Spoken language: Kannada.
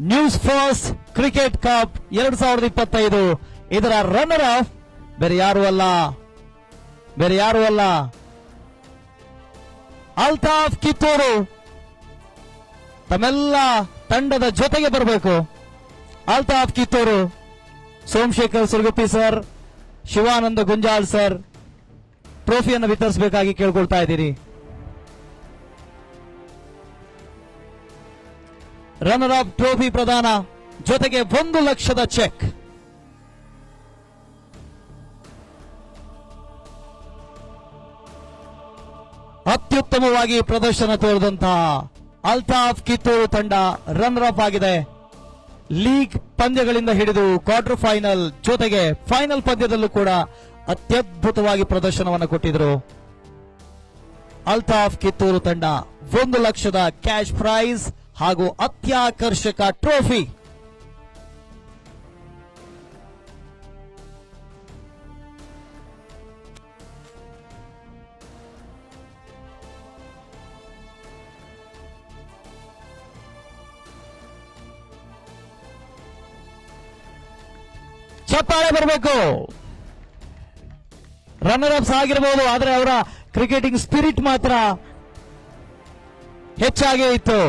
ನ್ಯೂಸ್ ಫಸ್ಟ್ ಕ್ರಿಕೆಟ್ ಕಪ್ 2025 ಇದರ ರನ್ನರ್ ಅಪ್ ಬೇರೆ ಯಾರು ಅಲ್ಲ ಅಲ್ತಾಫ್ ಕಿತ್ತೂರು. ತಮ್ಮೆಲ್ಲ ತಂಡದ ಜೊತೆಗೆ ಬರಬೇಕು. ಅಲ್ತಾಫ್ ಕಿತ್ತೂರು, ಸೋಮಶೇಖರ್ ಸುರಗುಪ್ಪಿ ಸರ್, ಶಿವಾನಂದ ಗುಂಜಾಲ್ ಸರ್ ಟ್ರೋಫಿಯನ್ನು ವಿತರಿಸಬೇಕಾಗಿ ಕೇಳ್ಕೊಳ್ತಾ ಇದ್ದೀರಿ. ರನ್ನರ್ ಅಪ್ ಟ್ರೋಫಿ ಪ್ರದಾನ ಜೊತೆಗೆ 1 ಲಕ್ಷದ ಚೆಕ್. ಅತ್ಯುತ್ತಮವಾಗಿ ಪ್ರದರ್ಶನ ತೋರಿದಂತಹ ಅಲ್ತಾಫ್ ಕಿತ್ತೂರು ತಂಡ ರನ್ನರ್ ಅಪ್ ಆಗಿದೆ. ಲೀಗ್ ಪಂದ್ಯಗಳಿಂದ ಹಿಡಿದು ಕ್ವಾರ್ಟರ್ ಫೈನಲ್ ಜೊತೆಗೆ ಫೈನಲ್ ಪಂದ್ಯದಲ್ಲೂ ಕೂಡ ಅತ್ಯದ್ಭುತವಾಗಿ ಪ್ರದರ್ಶನವನ್ನು ಕೊಟ್ಟಿದ್ರು. ಅಲ್ತಾಫ್ ಕಿತ್ತೂರು ತಂಡ 1 ಲಕ್ಷದ ಕ್ಯಾಶ್ ಪ್ರೈಸ್ ಹಾಗೂ ಅತ್ಯಾಕರ್ಷಕ ಟ್ರೋಫಿ. ಚಪ್ಪಾಳೆ ಬರಬೇಕು. ರನ್ನರ್ ಅಪ್ಸ್ ಆಗಿರಬಹುದು, ಆದರೆ ಅವರ ಕ್ರಿಕೆಟಿಂಗ್ ಸ್ಪಿರಿಟ್ ಮಾತ್ರ ಹೆಚ್ಚಾಗೇ ಇತ್ತು.